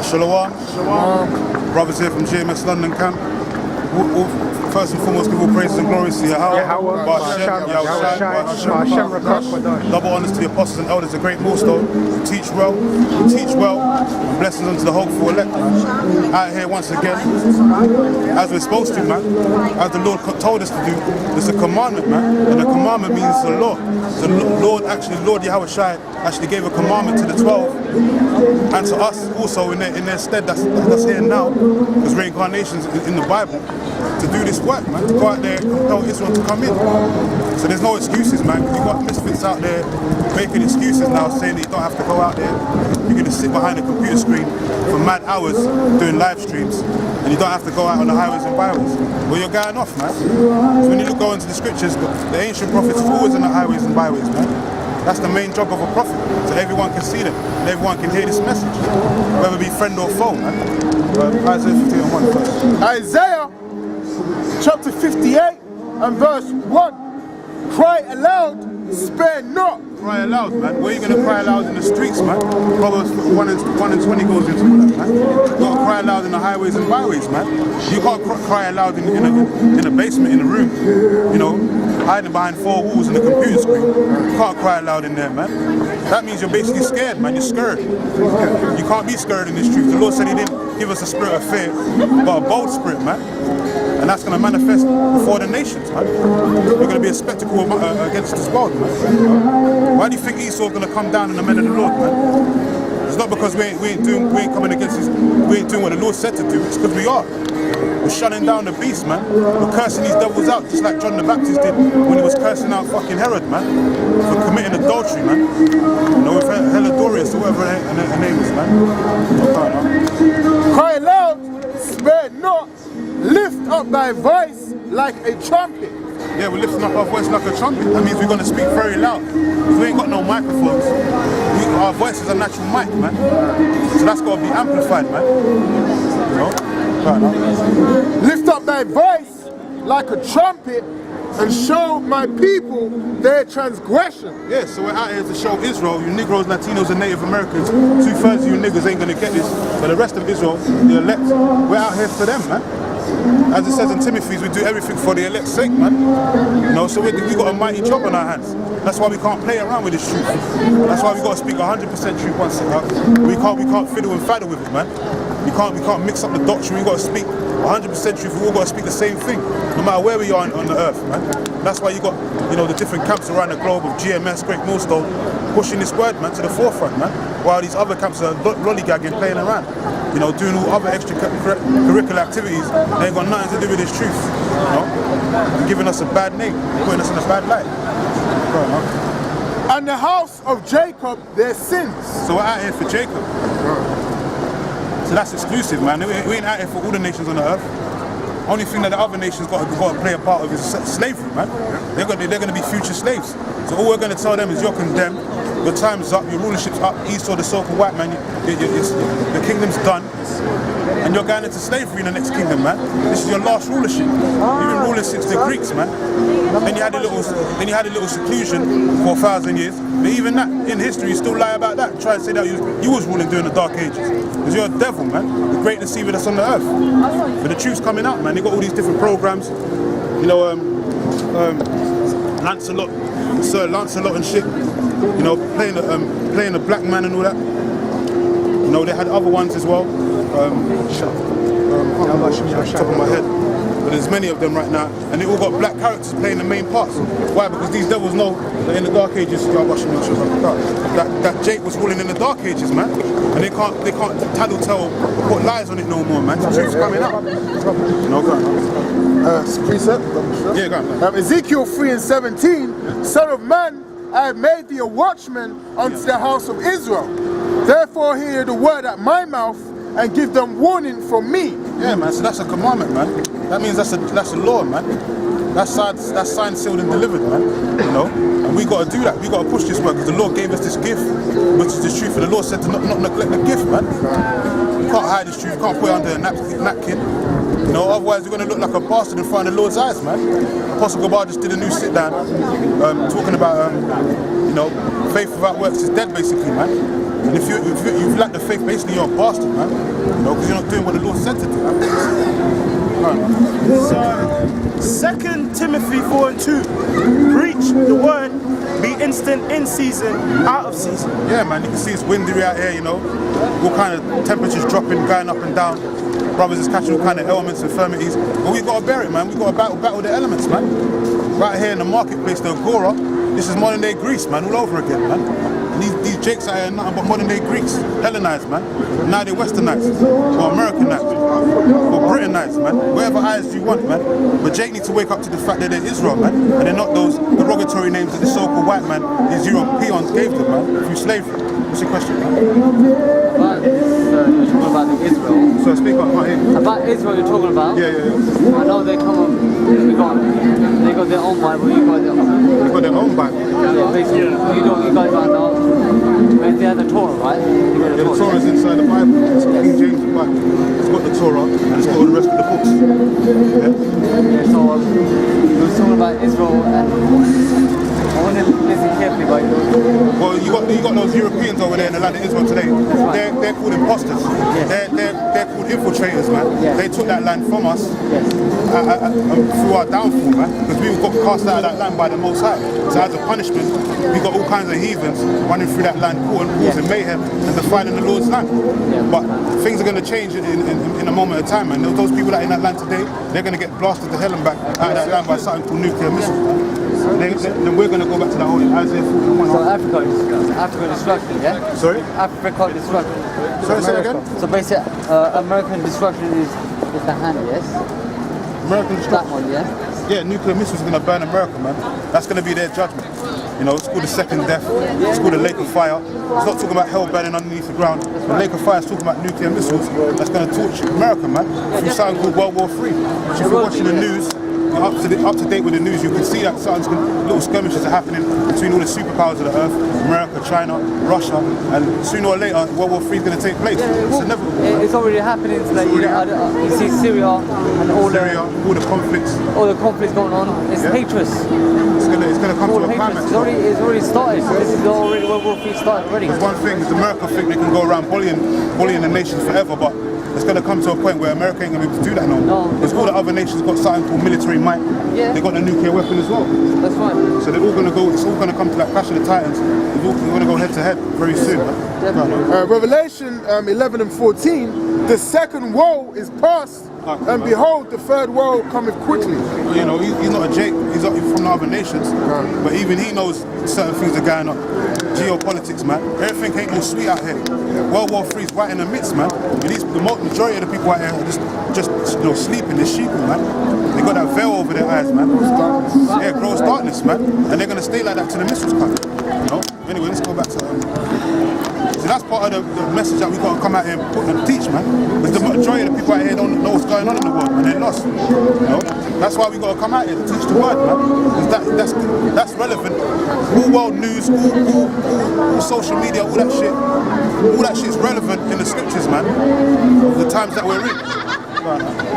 Shalom. Brothers here from GMS London camp. First and foremost, give all praises and glories to Yahweh, double honors to the apostles and elders, the great millstone, who teach well, and blessings unto the hopeful elect. Out here once again, as we're supposed to, man, as the Lord told us to do. It's a commandment, man, and a commandment means the law. The Lord Yahweh Shai actually gave a commandment to the 12 and to us also in their stead that's here now, because reincarnations in the Bible, to do this work, man, to go out there and compel Israel to come in. So there's no excuses, man. You've got misfits out there making excuses now, saying that you don't have to go out there. You're going to sit behind a computer screen for mad hours doing live streams, and you don't have to go out on the highways and byways. Well, you're going off, man. So when you go into the scriptures, the ancient prophets were always on the highways and byways, man. That's the main job of a prophet, so everyone can see them, and everyone can hear this message, whether it be friend or foe, man. Isaiah 58:1 first. Isaiah chapter 58 and verse 1. Cry aloud, spare not. Cry aloud, man. Where are you going to cry aloud in the streets, man? Proverbs 1 and 20 goes into that, man. You've got to cry aloud in the highways and byways, man. You can't cry aloud in a basement, in a room, you know, hiding behind four walls and a computer screen. You can't cry aloud in there, man. That means you're basically scared, man. You're scared. You can't be scared in this truth. The Lord said He didn't give us a spirit of fear, but a bold spirit, man. And that's going to manifest before the nations, man. You're going to be a spectacle against this world, man. Why do you think Esau's going to come down in the men of the Lord, man? It's not because we ain't coming against this, we ain't doing what the Lord said to do. It's because we are. We're shutting down the beast, man. We're cursing these devils out, just like John the Baptist did when he was cursing out fucking Herod, man, for committing adultery, man. You know, with Herodorius or whatever her name is, man. Cry aloud, spare not. Lift up thy voice like a trumpet. Yeah, we're lifting up our voice like a trumpet. That means we're going to speak very loud. If we ain't got no microphones, our voice is a natural mic, man. So that's got to be amplified, man. You know? Lift up thy voice like a trumpet and show my people their transgression. Yeah, so we're out here to show Israel, you Negroes, Latinos, and Native Americans, 2/3 of you niggas ain't going to get this, but the rest of Israel, the elect, we're out here for them, man. As it says in Timothy's, we do everything for the elect's sake, man. You know, so we got a mighty job on our hands. That's why we can't play around with this truth. That's why we got to speak 100% truth once. We can't fiddle and faddle with it, man. We can't mix up the doctrine. We got to speak 100% truth. We all got to speak the same thing, no matter where we are on the earth, man. That's why you got, you know, the different camps around the globe of GMS, Great Millstone, pushing this word, man, to the forefront, man. While these other camps are lollygagging, playing around, you know, doing all other extracurricular activities. They ain't got nothing to do with this truth, you know, and giving us a bad name, putting us in a bad light. And the house of Jacob their sins. So we're out here for Jacob. So that's exclusive, man. We ain't out here for all the nations on the earth. Only thing that the other nations got to play a part of is slavery, man. They're going to be future slaves. So all we're going to tell them is you're condemned, your time's up, your rulership's up, Esau, the so-called white man, the kingdom's done, and you're going into slavery in the next kingdom, man. This is your last rulership. You've been ruling since the Greeks, man. Then you had a little seclusion for 1,000 years. But even that, in history, you still lie about that. Try and say that you was ruling during the Dark Ages. Because you're a devil, man. The great deceiver that's on the earth. But the truth's coming out, man. They got all these different programs. You know, Lancelot, Sir Lancelot and shit. You know, playing the black man and all that. You know, they had other ones as well. Off the top of my head. But there's many of them right now, and they all got black characters playing the main parts. Why? Because these devils know that in the Dark Ages, that Jake was ruling in the Dark Ages, man. And they can't tattletale, put lies on it no more, man. The truth's coming out. You know, go on. Precept? Yeah, go on. Ezekiel 3:17, Son of man, I have made thee a watchman unto the house of Israel. Therefore hear the word at my mouth and give them warning from me. Yeah, man, so that's a commandment, man. That means that's a law, man. That's signed, sealed, and delivered, man. You know, and we got to do that. We got to push this word because the Lord gave us this gift, which is the truth. And the Lord said to not neglect the gift, man. You can't hide this truth. You can't put it under a napkin. You know, otherwise you're going to look like a bastard in front of the Lord's eyes, man. Apostle Gabar just did a new sit down, talking about, you know, faith without works is dead, basically, man. And if you've lacked the faith, basically you're a bastard, man. You know, because you're not doing what the Lord said to do. So, 2 Timothy 4:2. Preach the word, be instant in season, out of season. Yeah, man, you can see it's windy out here, you know. All kind of temperatures dropping, going up and down. Brothers is catching all kind of ailments, infirmities. But we got to bear it, man. We got to battle the elements, man. Right here in the marketplace, the Agora, this is modern day Greece, man, all over again, man. And these jakes out here are nothing but modern day Greeks, Hellenized, man. Now they're westernized, or Americanized, or Britanized, man. Whatever eyes you want, man. But Jake needs to wake up to the fact that they're Israel, man. And they're not those derogatory names that the so-called white man, these Europeans gave them, man, through slavery. What's your question, man? About you're talking about the Israel. So speak up, right here. About Israel you're talking about? Yeah. I know they come up, they got their own Bible, you got their own. They've got their own Bible. Yeah, basically, you guys don't know. They have the Torah, right? Yeah, the Torah is inside the Bible. It's King James Bible. It's got the Torah and it's got all the rest of the books. Yeah, so you were talking about Israel and I want to listen carefully about you. Well, you got those Europeans over there in the land of Israel today. Right. They're called imposters. Yes. They're called infiltrators, man. Yes. They took that land from us Yes. through our downfall, man. Because we got cast out of that land by the Most High. So as a punishment, we got all kinds of heathens running through that land, causing mayhem and defiling the Lord's land. Yeah. But things are going to change in a moment of time, man. Those people that are in that land today, they're going to get blasted to hell and back out of that land by something called nuclear missiles. Then we're going to go back to that whole Isaiah 41. So African destruction, yeah? Sorry? African destruction. Sorry, say that again? So basically, American destruction is the hand, yes? American That destruction. one, yeah? Yeah, nuclear missiles are going to burn America, man. That's going to be their judgment. You know, it's called the second death. It's called the lake of fire. It's not talking about hell burning underneath the ground. The lake of fire is talking about nuclear missiles that's going to torch America, man. Through something called World War III. Which if you're watching the news, up to date with the news, you can see that little skirmishes are happening between all the superpowers of the earth, America, China, Russia, and sooner or later World War III is going to take place. It's inevitable. It's already happening. Like, you see Syria and all the conflicts. all the conflicts going on. It's hatred. It's going to come to a climax. It's already started. This is already World War III started already. There's one thing, is America think they can go around bullying the nations forever, but it's going to come to a point where America ain't going to be able to do that no more. Because all the other nations got something called military might. Yeah. They got the nuclear weapon as well. That's right. So they're all going to go, it's all going to come to that clash of the titans. They're going to go head to head very soon. Revelation 11 and 14, the second woe is past, and behold, the third woe cometh quickly. You know, he's not a Jake, he's from the other nations, but even he knows certain things are going on. Geopolitics, man. Everything ain't all sweet out here. World War III is right in the midst, man. And the majority of the people out here are just sleeping, they're sheeping, man. They got that veil over their eyes, man. Yeah, gross darkness, man. And they're gonna stay like that till the missiles come. You know? Anyway, let's go back to see, that's part of the message that we got to come out here and put and teach, man. Because the majority of the people out here don't know what's going on in the world, and they're lost. You know? That's why we got to come out here to teach the word, man. Because that's relevant. All world news, all social media, all that shit's relevant in the scriptures, man. Of the times that we're in.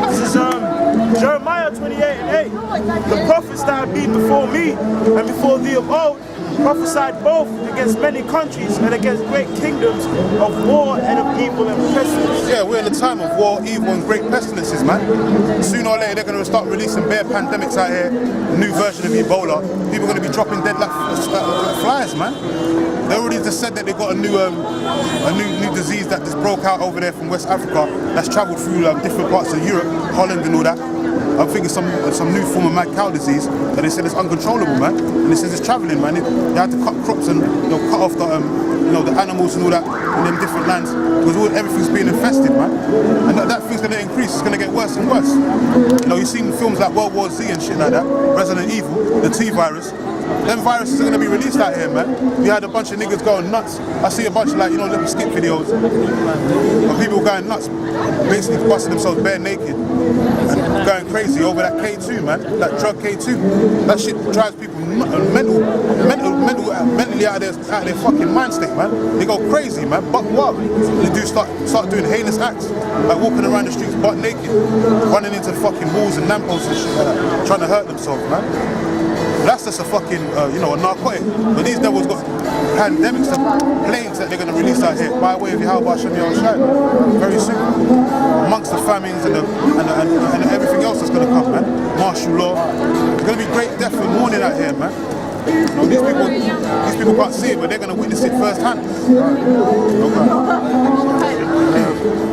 This is Jeremiah 28 and 8. The prophets that have been before me and before thee of old prophesied both against many countries and against great kingdoms of war and of evil and pestilence. Yeah, we're in a time of war, evil and great pestilences, man. Sooner or later they're going to start releasing bare pandemics out here, a new version of Ebola. People are going to be dropping dead like flies, man. They already just said that they got a new disease that just broke out over there from West Africa that's travelled through different parts of Europe, Holland and all that. I'm thinking some new form of mad cow disease that they said is uncontrollable, man. And they said it's travelling, man. They had to cut crops and cut off the animals and all that in them different lands because everything's being infested, man. And that thing's going to increase. It's going to get worse and worse. You know, you've seen films like World War Z and shit like that, Resident Evil, the T-virus. Them viruses are going to be released out here, man. You had a bunch of niggas going nuts. I see a bunch of little skit videos of people going nuts, basically busting themselves bare naked and going crazy over that K2, man. That drug K2. That shit drives people mentally out of their fucking mind state, man. They go crazy, man. But what? They do start doing heinous acts, like walking around the streets butt naked, running into fucking walls and lampposts and shit like that, trying to hurt themselves, man. That's just a fucking, you know, a narcotic. But these devils got pandemics and plagues that they're going to release out here by way of Yahweh Hashem Yahushai. Very soon. Amongst the famines and everything else that's going to come, man. Martial law. There's going to be great death and mourning out here, man. You know, these people can't see it, but they're going to witness it firsthand.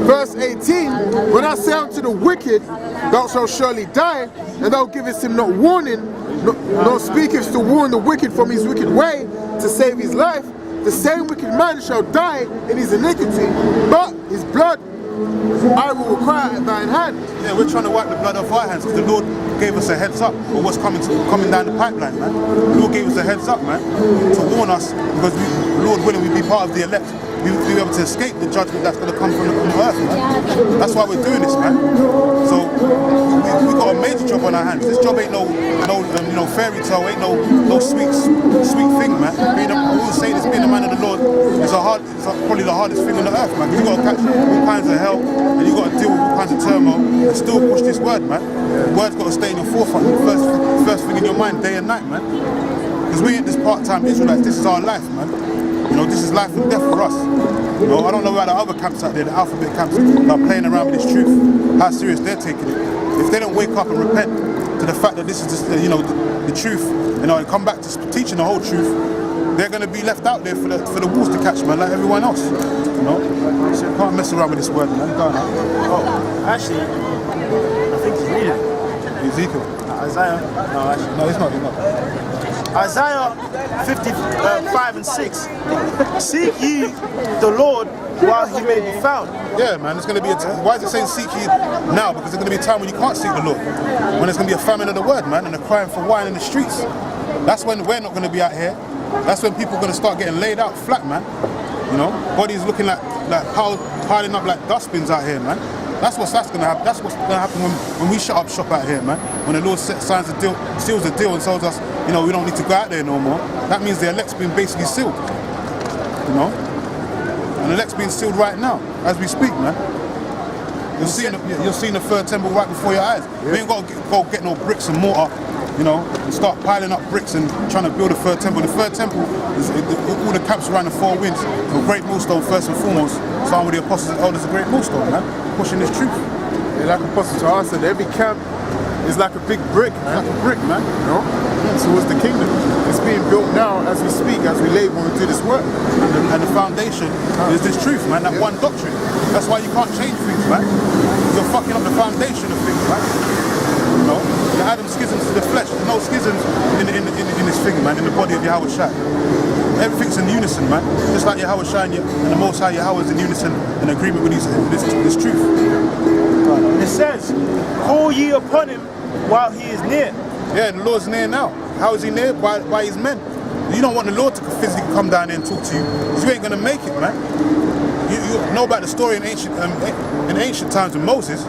Verse 18, when I say unto the wicked, thou shalt surely die, and thou givest him not warning, nor speakest to warn the wicked from his wicked way, to save his life, the same wicked man shall die in his iniquity, but his blood I will require at thine hand. Yeah, we're trying to wipe the blood off our hands because the Lord gave us a heads up of what's coming down the pipeline, man. The Lord gave us a heads up, man, to warn us because Lord willing, we be part of the elect. We'll be able to escape the judgment that's going to come from the earth, man. That's why we're doing this, man. So we got a major job on our hands. This job ain't no fairy tale, ain't no sweet thing, man. I will say this, being a man of the Lord is probably the hardest thing on the earth, man. You got to catch all kinds of hell and you got to deal with all kinds of turmoil and still push this word, man. The word's got to stay in your forefront, the first thing in your mind, day and night, man. Because we ain't this part-time Israelites. This is our life, man. You know, this is life and death for us. You know, I don't know about the other camps out there, the alphabet camps that are playing around with this truth, how serious they're taking it. If they don't wake up and repent to the fact that this is just, you know, the truth, you know, and come back to teaching the whole truth, they're going to be left out there for the wolves to catch, man, like everyone else. You know, so you can't mess around with this word, man. Go on. Oh, actually, I think he's reading. Ezekiel. Isaiah. No, actually. No, he's not. Isaiah 55 and 6. Seek ye the Lord while he may be found. Yeah, man, it's going to be why is it saying seek ye now? Because there's going to be a time when you can't seek the Lord. When there's going to be a famine of the word, man, and a crying for wine in the streets. That's when we're not going to be out here. That's when people are going to start getting laid out flat, man. You know, bodies looking like piling up like dustbins out here, man. That's going to happen. That's what's going to happen when we shut up shop out here, man. When the Lord signs the deal, seals the deal, and tells us, you know, we don't need to go out there no more. That means the elect's been basically sealed. You know, and the elect's being sealed right now as we speak, man. You're seeing the third temple right before your eyes. Yeah. We ain't got to go get no bricks and mortar, you know, and start piling up bricks and trying to build a third temple. The third temple is all the camps around the four winds. The great millstone first and foremost, starting with the apostles and elders, the great millstone, man, pushing this truth. Yeah, like Apostle Charles said, every camp is like a big brick, man. Like a brick, man. You know? So it's the kingdom. It's being built now as we speak, as we labor and do this work. And the foundation is this truth, man, that one doctrine. That's why you can't change things, man. You're fucking up the foundation of things, man. You know, you add them schisms to the flesh. There's no schisms in this thing, man, in the body of Yahweh Shai. Everything's in unison, man. Just like Yahweh Shai and the Most High Yahweh is in unison, in agreement with this truth. It says, call ye upon him while he is near. Yeah, the Lord's near now. How is he near? By his men. You don't want the Lord to physically come down here and talk to you, because you ain't going to make it, man. You know about the story in ancient times with Moses,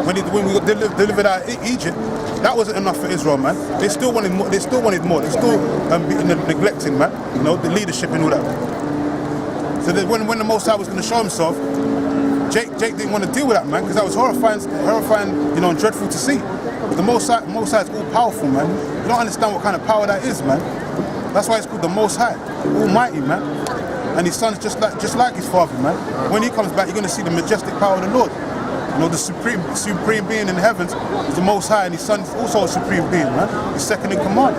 when we got delivered out of Egypt. That wasn't enough for Israel, man. They still wanted more. They still neglecting, man. You know, the leadership and all that. So that when the Most High was going to show himself, Jake didn't want to deal with that, man, because that was horrifying, you know, and dreadful to see. The Most High is all powerful, man. You don't understand what kind of power that is, man. That's why it's called the Most High, Almighty, man. And his son's just like his father, man. When he comes back, you're going to see the majestic power of the Lord. You know, the supreme being in the heavens is the Most High, and his son is also a supreme being, man. He's second in command.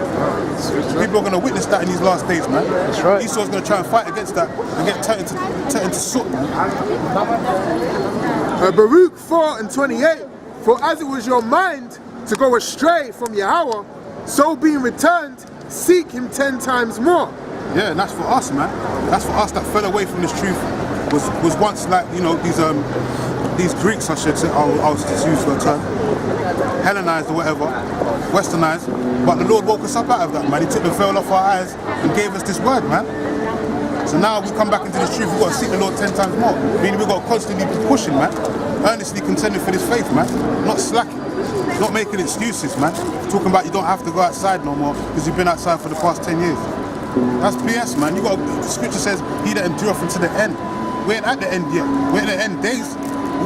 People are going to witness that in these last days, man. That's right. Esau's going to try and fight against that and get turned into soot, man. Baruch 4 and 28. For as it was your mind to go astray from Yahweh, so being returned, seek him 10 times more. Yeah, and that's for us, man. That's for us that fell away from this truth. Was once like, you know, these Greeks, I should say, I'll just use the term, Hellenized or whatever, westernized, but the Lord woke us up out of that, man. He took the veil off our eyes and gave us this word, man. So now we come back into this truth, we've got to seek the Lord 10 times more. Meaning we've got to constantly be pushing, man. Earnestly contending for this faith, man. Not slacking. Not making excuses, man. Talking about you don't have to go outside no more because you've been outside for the past 10 years. That's BS, man. The scripture says, he that endureth unto the end. We ain't at the end yet. We're in the end days.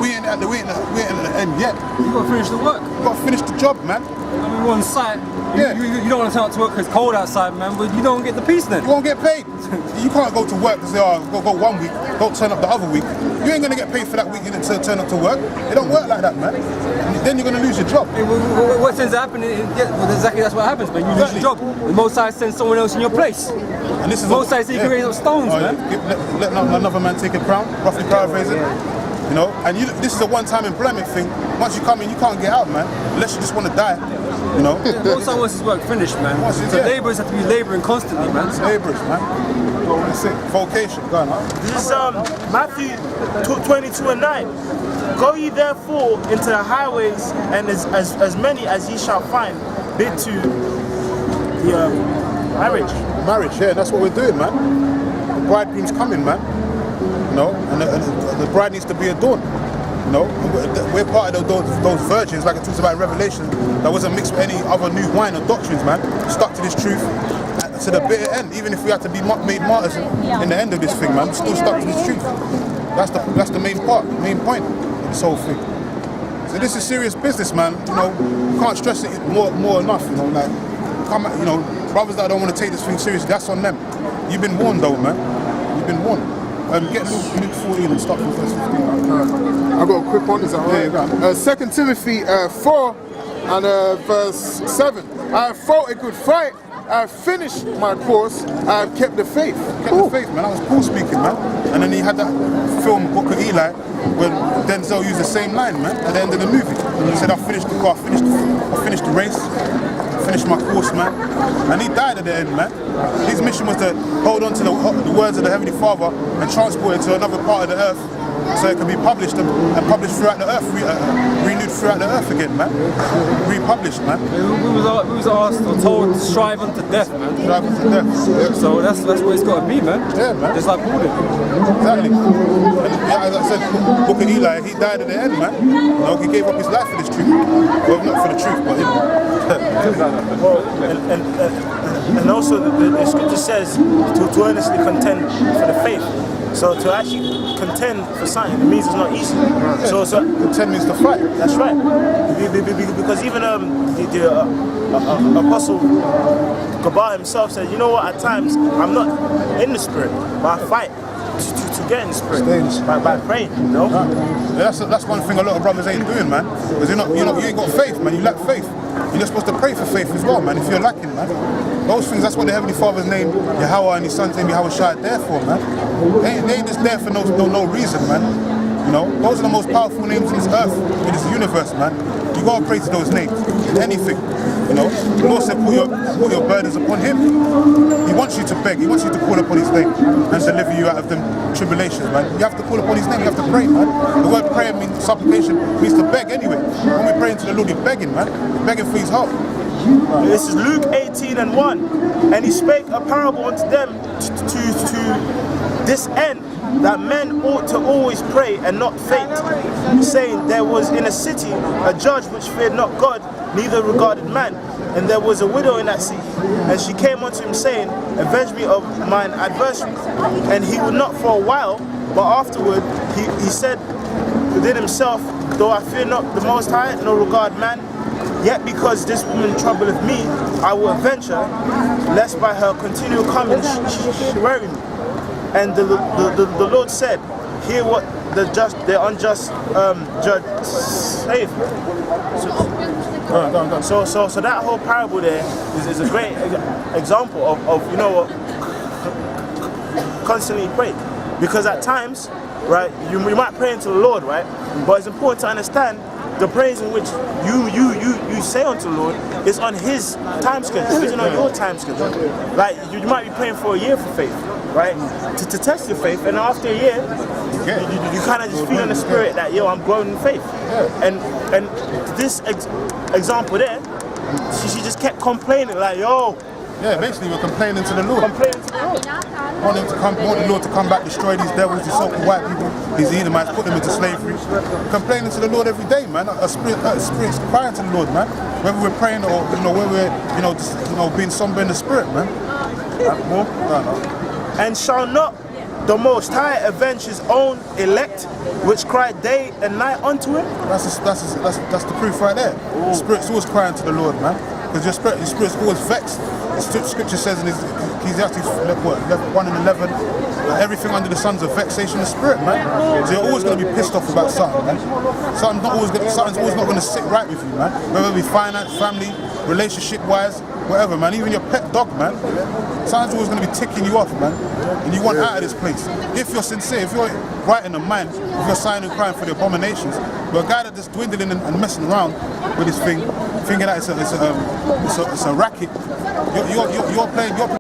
We ain't at the end yet. You got to finish the work. You got to finish the job, man. I mean, we're on site. Yeah. You don't want to turn up to work because it's cold outside, man, but you don't get the peace then. You won't get paid. You can't go to work and say, oh, go 1 week, don't turn up the other week. You ain't gonna get paid for that week you didn't turn up to work. It don't work like that, man. And then you're gonna lose your job. What ends up happening? Exactly, that's what happens, man. You lose your job. The Most High sends someone else in your place. And this is Most High says you can raise up stones, man. Let another man take a crown, roughly paraphrasing. You know, and this is a one-time employment thing. Once you come in, you can't get out, man. Unless you just want to die. You know. Most High wants his work finished, man. So labourers have to be labouring constantly, man. Labourers, man. That's it. Vocation. Go on, huh? This is Matthew 22:9. Go ye therefore into the highways, and as many as ye shall find, bid to the marriage. Marriage, yeah, that's what we're doing, man. The bridegroom's coming, man. You know, and the bride needs to be adorned. You know, we're part of those virgins, like it talks about in Revelation, that wasn't mixed with any other new wine or doctrines, man. Stuck to this truth to the bitter end. Even if we had to be made martyrs in the end of this thing, man, we're still stuck to this truth. That's the main point of this whole thing. So this is serious business, man. You know, we can't stress it more enough. You know, like brothers that don't want to take this thing seriously, that's on them. You've been warned, though, man. You've been warned. Get Luke 14 and start from verse 15. I got a quick one, is that right? Yeah, 2 Timothy 4 and verse 7. I have fought a good fight, I have finished my course, I have kept the faith. Kept the faith, man. That was Paul speaking, man. And then he had that film, Book of Eli, where Denzel used the same line, man, at the end of the movie. He said, I finished the race, finished my course, man. And he died at the end, man. His mission was to hold on to the words of the Heavenly Father and transport it to another part of the earth so it can be published and published throughout the earth, renewed throughout the earth again, man. Republished, man. We was asked or told to strive unto death, man. Strive unto death. So that's what it's got to be, man. Yeah, man. Just like Paul did. Exactly. And yeah, as I said, Book of Eli, he died at the end, man. You know, he gave up his life for this truth. Well, not for the truth, but And also the scripture says to earnestly contend for the faith. So to actually contend for something, it means it's not easy. Yeah, so contend means to fight. That's right. Because even the apostle Gabar himself said, you know what? At times I'm not in the spirit, but I fight to get in the spirit by praying. You know. Yeah, that's one thing a lot of brothers ain't doing, man. Because you ain't got faith, man. You lack faith. You're supposed to pray for faith as well, man. If you're lacking, man. Those things, that's what the Heavenly Father's name, Yahweh, and His Son's name, Yahweh Shai, there for, man. They ain't just there for no reason, man. You know, those are the most powerful names in this earth, in this universe, man. You gotta pray to those names in anything. You know, the Lord said, put your burdens upon Him. He wants you to beg. He wants you to call upon His name and deliver you out of them tribulations, man. You have to call upon His name. You have to pray, man. The word prayer means supplication, means to beg anyway. When we're praying to the Lord, you're begging, man. You're begging for His help. This is Luke 18:1, and he spake a parable unto them to this end, that men ought to always pray and not faint, saying, there was in a city a judge which feared not God, neither regarded man. And there was a widow in that city, and she came unto him, saying, avenge me of mine adversary. And he would not for a while, but afterward he said within himself, though I fear not the Most High, nor regard man, yet because this woman troubleth me, I will avenge her, lest by her continual coming she weary me. And the Lord said, hear what the unjust judge saith. So that whole parable there is a great example of you know what, constantly pray. Because at times, right, you might pray into the Lord, right? But it's important to understand the praise in which you say unto the Lord is on His time schedule, it isn't on your time schedule. Like you might be praying for a year for faith, right? To test your faith, and after a year, you kind of just feel in the spirit that I'm growing in faith. And this example there, she just kept complaining like, Yeah, basically we're complaining to the Lord. Complaining to the Lord. Want the Lord to come back, destroy these devils, these so-called white people, these Edomites, put them into slavery. Complaining to the Lord every day, man. A spirit's crying to the Lord, man. Whether we're praying or whether we're just being somber in the spirit, man. And shall not the Most High avenge His own elect, which cry day and night unto Him? That's the proof right there. The spirit's always crying to the Lord, man. Because your spirit's always vexed. The scripture says in Ecclesiastes 1:11, that everything under the sun's a vexation of spirit, man. So you're always going to be pissed off about something, man. Something's always not going to sit right with you, man. Whether it be finance, family, relationship-wise, whatever, man. Even your pet dog, man. Something's always going to be ticking you off, man. And you want out of this place. If you're sincere, if you're right in the mind, if you're sighing and crying for the abominations, but a guy that just dwindling and messing around with this thing, thinking that it's a racket, you're playing.